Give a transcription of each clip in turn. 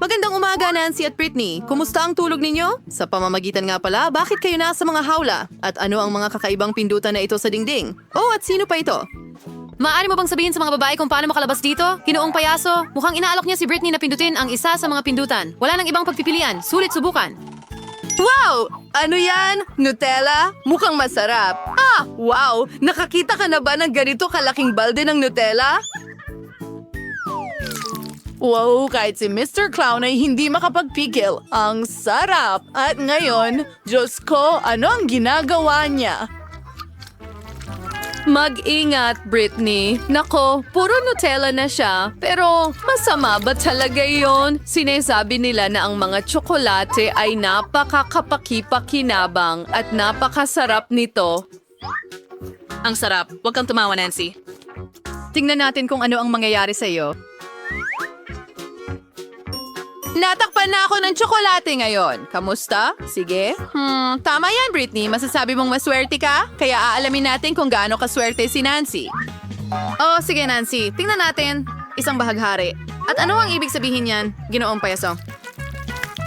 Magandang umaga, Nancy at Britney. Kumusta ang tulog ninyo? Sa pamamagitan nga pala, bakit kayo nasa mga hawla? At ano ang mga kakaibang pindutan na ito sa dingding? Oh, at sino pa ito? Maaari mo bang sabihin sa mga babae kung paano makalabas dito? Ginoong payaso, mukhang inaalok niya si Britney na pindutin ang isa sa mga pindutan. Wala nang ibang pagpipilian, sulit subukan. Wow! Ano yan? Nutella? Mukhang masarap. Ah, wow! Nakakita ka na ba ng ganito kalaking balde ng Nutella? Wow, kahit si Mr. Clown ay hindi makapagpigil. Ang sarap! At ngayon, Diyos ko, ano ang ginagawa niya? Mag-ingat, Britney. Nako, puro Nutella na siya. Pero masama ba talaga yon? Sinasabi nila na ang mga tsokolate ay napakakapakipakinabang at napakasarap nito. Ang sarap. Huwag kang tumawa, Nancy. Tingnan natin kung ano ang mangyayari sa iyo. Natakpan na ako ng tsokolate ngayon. Kamusta? Sige. Tama yan, Britney. Masasabi mong maswerte ka? Kaya aalamin natin kung gaano kaswerte si Nancy. Oh, sige, Nancy. Tingnan natin. Isang bahaghari. At ano ang ibig sabihin yan? Ginoong payaso.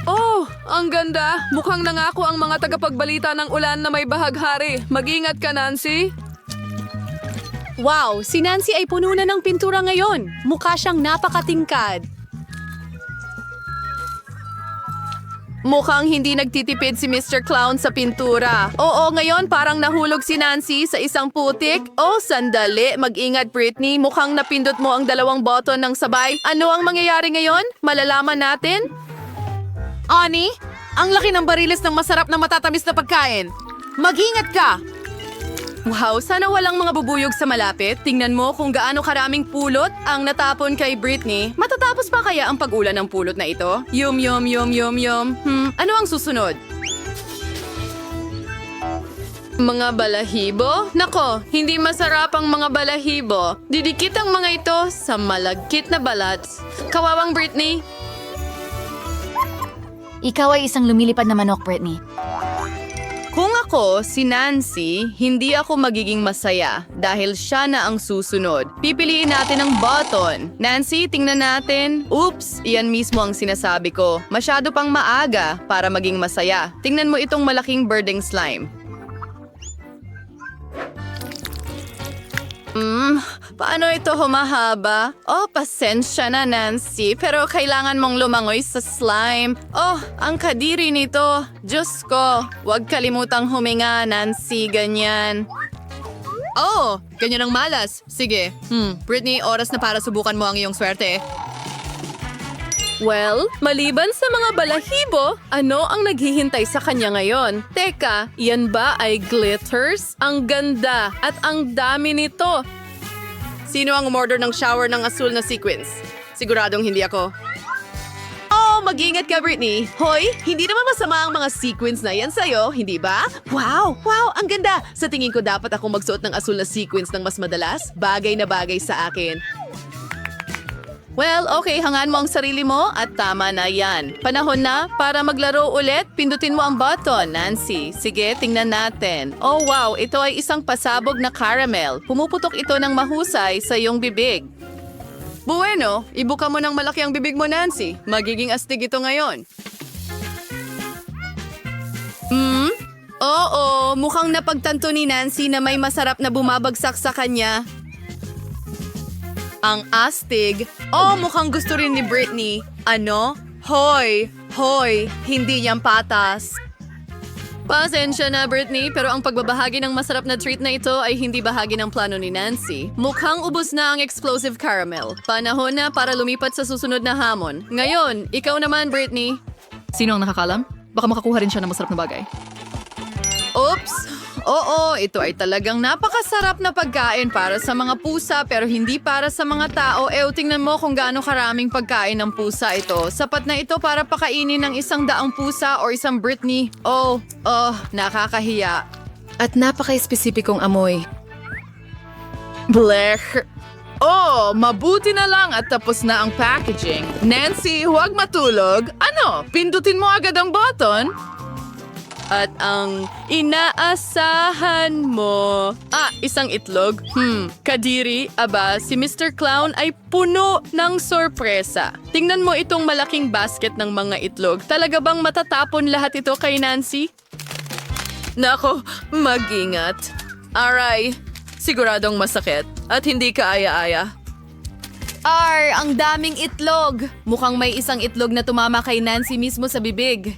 Oh, ang ganda. Mukhang nangako ang mga tagapagbalita ng ulan na may bahaghari. Mag-ingat ka, Nancy. Wow, si Nancy ay puno na ng pintura ngayon. Mukha siyang napakatingkad. Mukhang hindi nagtitipid si Mr. Clown sa pintura. Oo, ngayon parang nahulog si Nancy sa isang putik. Oh, sandali. Mag-ingat, Britney. Mukhang napindot mo ang dalawang button ng sabay. Ano ang mangyayari ngayon? Malalaman natin? Ani, ang laki ng bariles ng masarap na matatamis na pagkain. Mag-ingat ka! Wow, sana walang mga bubuyog sa malapit. Tingnan mo kung gaano karaming pulot ang natapon kay Britney. Matatapos pa kaya ang pag-ulan ng pulot na ito? Yum. Ano ang susunod? Mga balahibo? Nako, hindi masarap ang mga balahibo. Didikit ang mga ito sa malagkit na balat. Kawawang Britney. Ikaw ay isang lumilipad na manok, Britney. Kung ako, si Nancy, hindi ako magiging masaya dahil siya na ang susunod. Pipiliin natin ang button. Nancy, tingnan natin. Oops, iyan mismo ang sinasabi ko. Masyado pang maaga para maging masaya. Tingnan mo itong malaking birding slime. Paano ito humahaba? Oh, pasensya na, Nancy. Pero kailangan mong lumangoy sa slime. Oh, ang kadiri nito. Diyos ko, huwag kalimutang huminga, Nancy. Ganyan. Oh, ganyan ang malas. Sige. Britney, oras na para subukan mo ang iyong swerte. Well, maliban sa mga balahibo, ano ang naghihintay sa kanya ngayon? Teka, yan ba ay glitters? Ang ganda at ang dami nito. Sino ang umorder ng shower ng asul na sequins? Siguradong hindi ako. Oh, mag-ingat ka, Britney. Hoy, hindi naman masama ang mga sequins na yan sa'yo, hindi ba? Wow, ang ganda. Sa tingin ko dapat ako magsuot ng asul na sequins ng mas madalas. Bagay na bagay sa akin. Well, okay, hangaan mo ang sarili mo at tama na yan. Panahon na para maglaro ulit. Pindutin mo ang button, Nancy. Sige, tingnan natin. Oh wow, ito ay isang pasabog na caramel. Pumuputok ito ng mahusay sa iyong bibig. Bueno, ibuka mo ng malaki ang bibig mo, Nancy. Magiging astig ito ngayon. Oo, mukhang napagtanto ni Nancy na may masarap na bumabagsak sa kanya. Ang astig. Oh, mukhang gusto rin ni Britney. Ano? Hoy, hindi yan patas. Pasensya na, Britney, pero ang pagbabahagi ng masarap na treat na ito ay hindi bahagi ng plano ni Nancy. Mukhang ubos na ang explosive caramel. Panahon na para lumipat sa susunod na hamon. Ngayon, ikaw naman, Britney. Sino ang nakakalam? Baka makakuha rin siya ng masarap na bagay. Oops! Oo, ito ay talagang napakasarap na pagkain para sa mga pusa pero hindi para sa mga tao. Tingnan mo kung gaano karaming pagkain ng pusa ito. Sapat na ito para pakainin ng 100 pusa o isang Britney. Oh, nakakahiya. At napaka-espesipikong amoy. Blech! Oh, mabuti na lang at tapos na ang packaging. Nancy, huwag matulog. Ano? Pindutin mo agad ang button? At ang inaasahan mo... isang itlog? Kadiri, si Mr. Clown ay puno ng sorpresa. Tingnan mo itong malaking basket ng mga itlog. Talaga bang matatapon lahat ito kay Nancy? Nako, mag-ingat. Aray, siguradong masakit at hindi ka aya-aya. Ang daming itlog! Mukhang may isang itlog na tumama kay Nancy mismo sa bibig.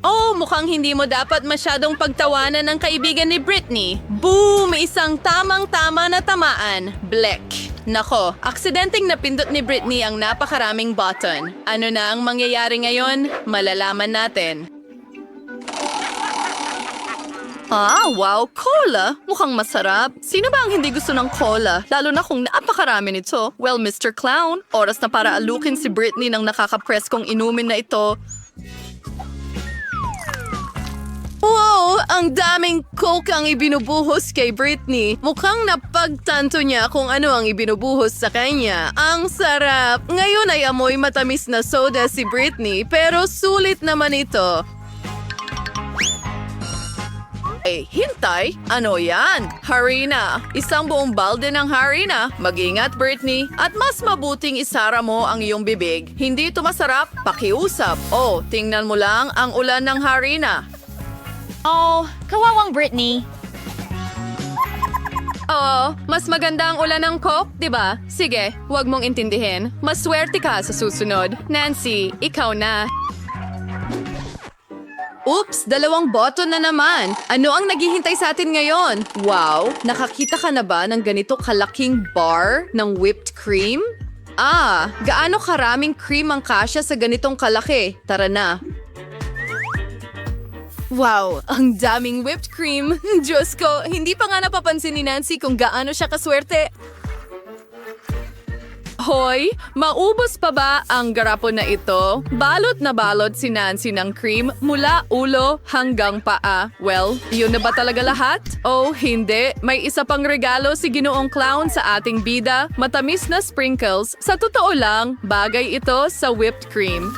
Oh, mukhang hindi mo dapat masyadong pagtawanan ng kaibigan ni Britney. Boom! Isang tamang-tama na tamaan. Black. Nako, aksidenteng napindot ni Britney ang napakaraming button. Ano na ang mangyayari ngayon? Malalaman natin. Wow, cola! Mukhang masarap. Sino ba ang hindi gusto ng cola? Lalo na kung napakarami nito. Well, Mr. Clown, oras na para alukin si Britney ng nakakapress kong inumin na ito. Wow! Ang daming coke ang ibinubuhos kay Britney. Mukhang napagtanto niya kung ano ang ibinubuhos sa kanya. Ang sarap! Ngayon ay amoy matamis na soda si Britney, pero sulit naman ito. Hintay? Ano yan? Harina. Isang buong balde ng harina. Mag-ingat, Britney. At mas mabuting isara mo ang iyong bibig. Hindi ito masarap, pakiusap. Tingnan mo lang ang ulan ng harina. Kawawang Britney. Mas maganda ang ulan ng Coke, di ba? Sige, huwag mong intindihin. Maswerte ka sa susunod. Nancy, ikaw na. Oops, 2 button na naman. Ano ang naghihintay sa atin ngayon? Wow, nakakita ka na ba ng ganito kalaking bar ng whipped cream? Gaano karaming cream ang kasya sa ganitong kalaki? Tara na. Wow, ang daming whipped cream. Diyos ko, hindi pa nga napapansin ni Nancy kung gaano siya kaswerte. Hoy, maubos pa ba ang garapon na ito? Balot na balot si Nancy ng cream mula ulo hanggang paa. Well, yun na ba talaga lahat? Hindi. May isa pang regalo si Ginoong Clown sa ating bida. Matamis na sprinkles. Sa totoo lang, bagay ito sa whipped cream.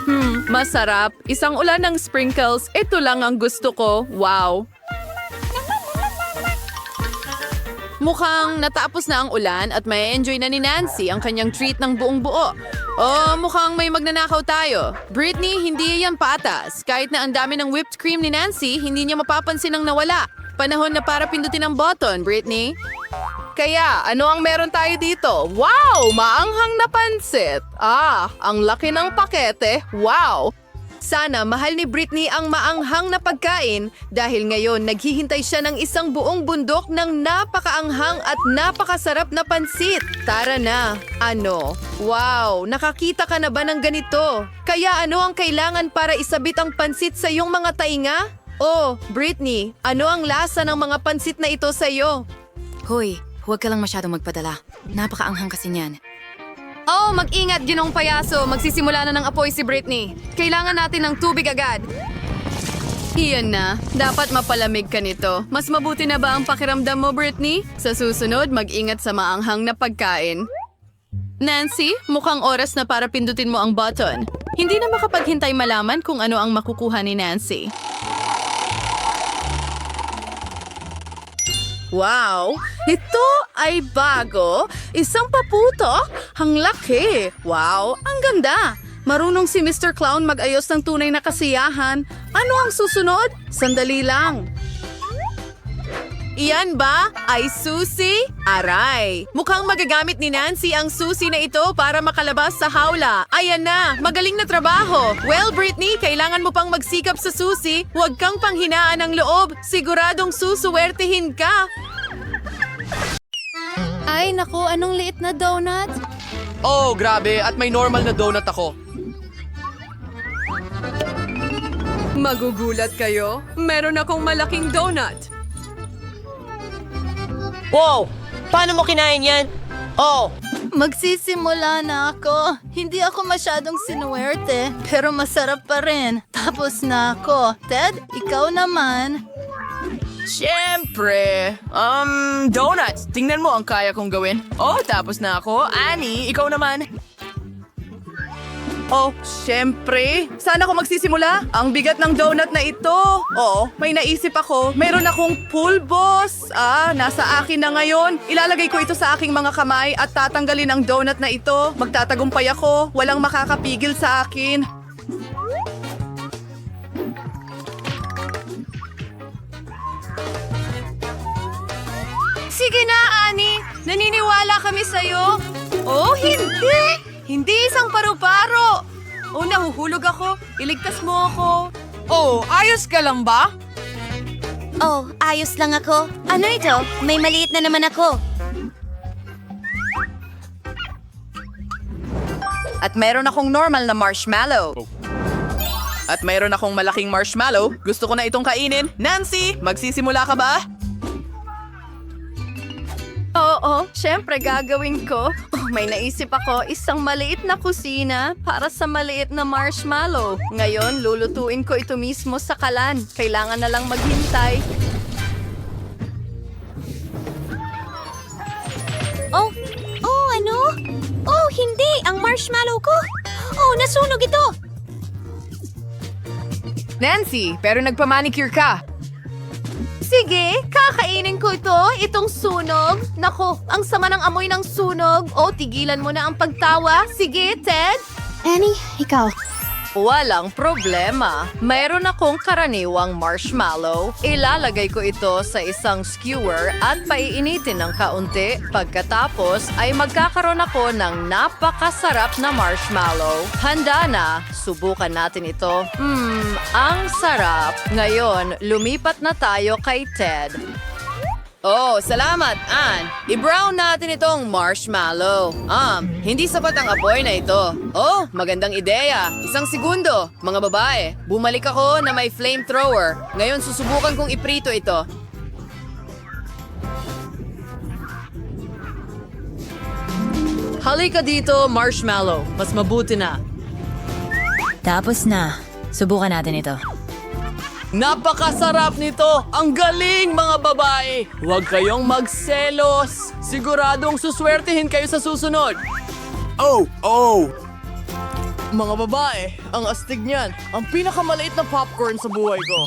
Masarap. Isang ulan ng sprinkles. Ito lang ang gusto ko. Wow. Mukhang natapos na ang ulan at may enjoy na ni Nancy ang kanyang treat ng buong buo. Mukhang may magnanakaw tayo. Britney, hindi yan patas. Kahit na ang dami ng whipped cream ni Nancy, hindi niya mapapansin ang nawala. Panahon na para pindutin ang button, Britney. Kaya, ano ang meron tayo dito? Wow! Maanghang na pansit! Ang laki ng pakete. Wow! Sana mahal ni Britney ang maanghang na pagkain dahil ngayon naghihintay siya ng isang buong bundok ng napakaanghang at napakasarap na pansit. Tara na. Ano? Wow, nakakita ka na ba ng ganito? Kaya ano ang kailangan para isabit ang pansit sa iyong mga tainga? Britney, ano ang lasa ng mga pansit na ito sa iyo? Hoy, huwag ka lang masyadong magpadala. Napakaanghang kasi niyan. Mag-ingat, Ginong Payaso. Magsisimula na ng apoy si Britney. Kailangan natin ng tubig agad. Iyan na. Dapat mapalamig ka nito. Mas mabuti na ba ang pakiramdam mo, Britney? Sa susunod, mag-ingat sa maanghang na pagkain. Nancy, mukhang oras na para pindutin mo ang button. Hindi na makapaghintay malaman kung ano ang makukuha ni Nancy. Wow! Ito ay bago. Isang paputo. Ang laki. Wow! Ang ganda. Marunong si Mr. Clown mag-ayos ng tunay na kasiyahan. Ano ang susunod? Sandali lang. Iyan ba ay susi? Aray! Mukhang magagamit ni Nancy ang susi na ito para makalabas sa hawla. Ayan na! Magaling na trabaho! Well, Britney, kailangan mo pang magsikap sa susi. Huwag kang panghinaan ng loob. Siguradong susuwertehin ka. Ay, naku, anong liit na donut? Grabe. At may normal na donut ako. Magugulat kayo. Meron akong malaking donut. Wow! Paano mo kinain yan? Magsisimula na ako. Hindi ako masyadong sinuwerte, pero masarap pa rin. Tapos na ako. Ted, ikaw naman. Siyempre! Donuts! Tingnan mo ang kaya kong gawin. Tapos na ako. Annie, ikaw naman. Oh, syempre. Saan ako magsisimula? Ang bigat ng donut na ito. Oo, may naisip ako. Meron akong pulbos. Nasa akin na ngayon. Ilalagay ko ito sa aking mga kamay at tatanggalin ang donut na ito. Magtatagumpay ako. Walang makakapigil sa akin. Sige na, Ani. Naniniwala kami sa'yo. Oh, hindi! Hindi isang paru-paro. Oh, nahuhulog ako. Iligtas mo ako. Oh, ayos ka lang ba? Oh, ayos lang ako. Ano ito? May maliit na naman ako. At meron akong normal na marshmallow. At meron akong malaking marshmallow. Gusto ko na itong kainin. Nancy, magsisimula ka ba? Oo, syempre gagawin ko. Oh, may naisip ako, isang maliit na kusina para sa maliit na marshmallow. Ngayon, lulutuin ko ito mismo sa kalan. Kailangan na lang maghintay. Oh, ano? Oh, hindi! Ang marshmallow ko! Oh, nasunog ito! Nancy, pero nagpamanicure ka. Sige, kakainin ko ito, itong sunog. Nako, ang sama ng amoy ng sunog. Oh, tigilan mo na ang pagtawa. Sige, Ted. Annie, ikaw. Walang problema. Mayroon akong karaniwang marshmallow. Ilalagay ko ito sa isang skewer at paiinitin ng kaunti. Pagkatapos ay magkakaroon ako ng napakasarap na marshmallow. Handa na. Subukan natin ito. Ang sarap. Ngayon, lumipat na tayo kay Ted. Oh, salamat, Ann. I-brown natin itong marshmallow. Hindi sapat ang apoy na ito. Oh, magandang ideya. Isang segundo, mga babae. Bumalik ako na may flamethrower. Ngayon, susubukan kong iprito ito. Halika dito, marshmallow. Mas mabuti na. Tapos na. Subukan natin ito. Napakasarap nito! Ang galing, mga babae! Huwag kayong magselos! Siguradong suswertihin kayo sa susunod! Oh! Mga babae, ang astig niyan. Ang pinakamaliit na popcorn sa buhay ko.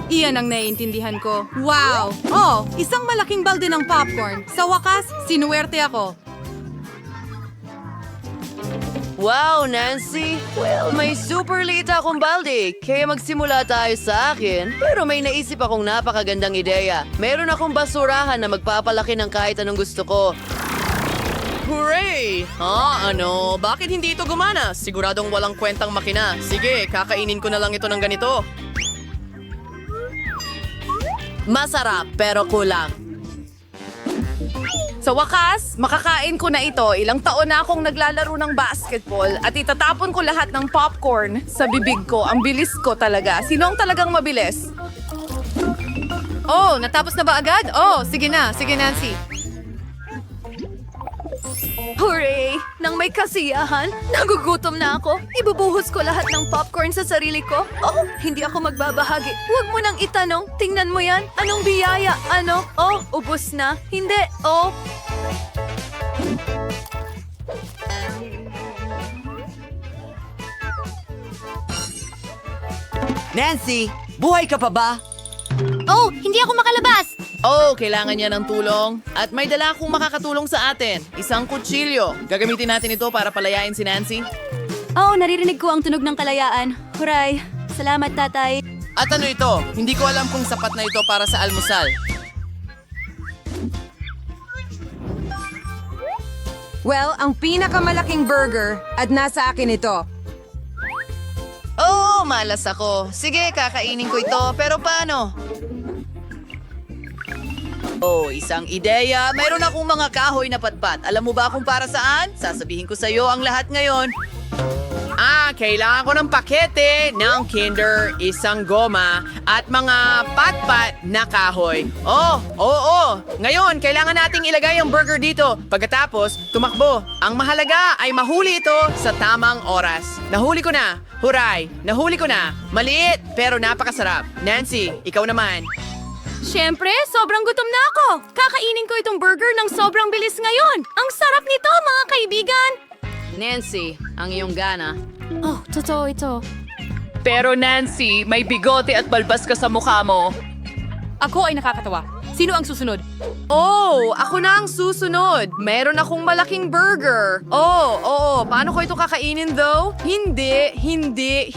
Iyan ang naiintindihan ko. Wow! Oh, isang malaking balde ng popcorn. Sa wakas, sinuwerte ako. Wow, Nancy! Well, may super liit akong balde, kaya magsimula tayo sa akin. Pero may naisip akong napakagandang ideya. Meron akong basurahan na magpapalaki ng kahit anong gusto ko. Hooray! Ano? Bakit hindi ito gumana? Siguradong walang kwentang makina. Sige, kakainin ko na lang ito ng ganito. Masarap, pero kulang. Sa wakas, makakain ko na ito. Ilang taon na akong naglalaro ng basketball at itatapon ko lahat ng popcorn sa bibig ko. Ang bilis ko talaga. Sino ang talagang mabilis? Oh, natapos na ba agad? Oh, sige na. Sige, Nancy. Hooray! Nang may kasiyahan, nagugutom na ako. Ibubuhos ko lahat ng popcorn sa sarili ko. Oh, hindi ako magbabahagi. Huwag mo nang itanong. Tingnan mo yan. Anong biyaya? Ano? Oh, ubos na. Hindi. Oh. Nancy, buhay ka pa ba? Oh, hindi ako makalabas! Oh, kailangan niya ng tulong. At may dala akong makakatulong sa atin. Isang kutsilyo. Gagamitin natin ito para palayain si Nancy. Oh, naririnig ko ang tunog ng kalayaan. Huray! Salamat, tatay. At ano ito? Hindi ko alam kung sapat na ito para sa almusal. Well, ang pinakamalaking burger at nasa akin ito. Oh, malas ako. Sige, kakainin ko ito. Pero paano? Oh, isang ideya. Mayroon akong mga kahoy na patpat. Alam mo ba kung para saan? Sasabihin ko sa iyo ang lahat ngayon. Kailangan ko ng pakete ng Kinder, isang goma, at mga patpat na kahoy. Oo. Ngayon, kailangan nating ilagay ang burger dito. Pagkatapos, tumakbo. Ang mahalaga ay mahuli ito sa tamang oras. Nahuli ko na. Huray! Nahuli ko na. Maliit, pero napakasarap. Nancy, ikaw naman. Siyempre, sobrang gutom na ako. Kakainin ko itong burger ng sobrang bilis ngayon. Ang sarap nito, mga kaibigan. Nancy, ang iyong gana. Oh, totoo ito. Pero Nancy, may bigote at balbas ka sa mukha mo. Ako ay nakakatawa. Sino ang susunod? Oh, ako na ang susunod. Meron akong malaking burger. Oh, oo. Paano ko ito kakainin though? Hindi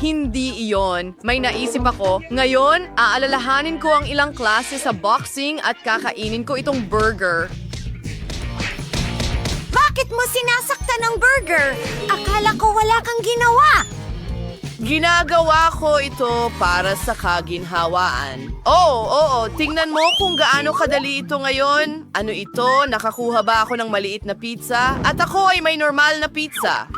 iyon. May naisip ako. Ngayon, aalalahanin ko ang ilang klase sa boxing at kakainin ko itong burger. Bakit mo sinasaktan ng burger? Akala ko wala kang ginawa. Ginagawa ko ito para sa kaginhawaan. Oo, tingnan mo kung gaano kadali ito ngayon. Ano ito? Nakakuha ba ako ng maliit na pizza? At ako ay may normal na pizza.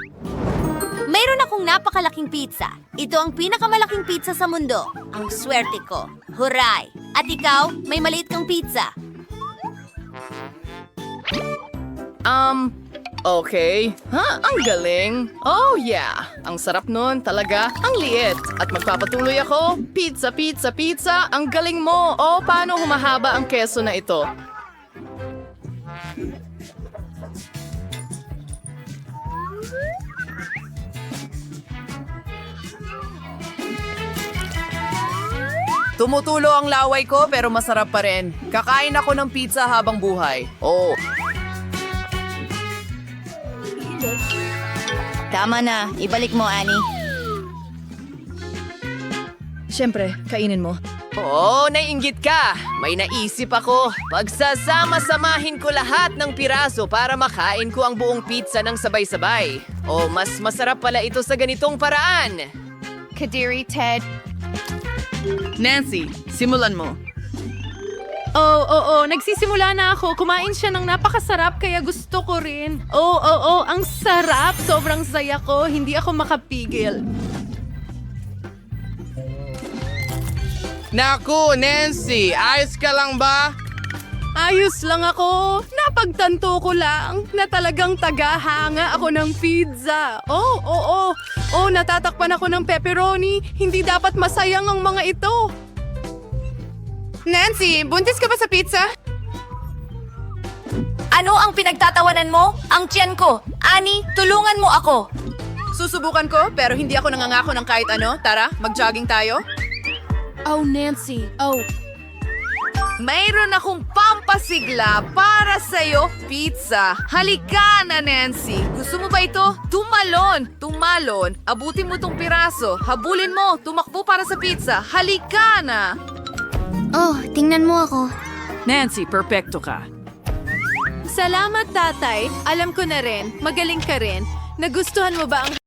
Mayroon akong napakalaking pizza. Ito ang pinakamalaking pizza sa mundo. Ang swerte ko. Huray! At ikaw, may maliit kang pizza. Okay. Ang galing. Oh, yeah. Ang sarap nun, talaga. Ang liit. At magpapatuloy ako. Pizza, pizza, pizza. Ang galing mo. Oh, paano humahaba ang keso na ito? Tumutulo ang laway ko pero masarap pa rin. Kakain ako ng pizza habang buhay. Oh. Tama na. Ibalik mo, Annie. Siyempre, kainin mo. Oh, naiinggit ka. May naisip ako. Pagsasama-samahin ko lahat ng piraso para makain ko ang buong pizza ng sabay-sabay. Oh, mas masarap pala ito sa ganitong paraan. Kadiri, Ted. Nancy, simulan mo. Oo, nagsisimula na ako. Kumain siya ng napakasarap kaya gusto ko rin. Oo, ang sarap. Sobrang saya ko. Hindi ako makapigil. Naku, Nancy, ayos ka lang ba? Ayos lang ako. Napagtanto ko lang na talagang tagahanga ako ng pizza. Oo, natatakpan ako ng pepperoni. Hindi dapat masayang ang mga ito. Nancy, buntis ka ba sa pizza? Ano ang pinagtatawanan mo? Ang tiyan ko. Ani, tulungan mo ako. Susubukan ko pero hindi ako nangangako ng kahit ano. Tara, mag-jogging tayo. Oh, Nancy. Oh, Mayroon akong pampasigla para sa'yo, pizza. Halika na, Nancy. Gusto mo ba ito? Tumalon. Abutin mo tong piraso. Habulin mo. Tumakbo para sa pizza. Halika na. Oh, tingnan mo ako. Nancy, perpekto ka. salamat, tatay. Alam ko na rin. Magaling ka rin. Nagustuhan mo ba ang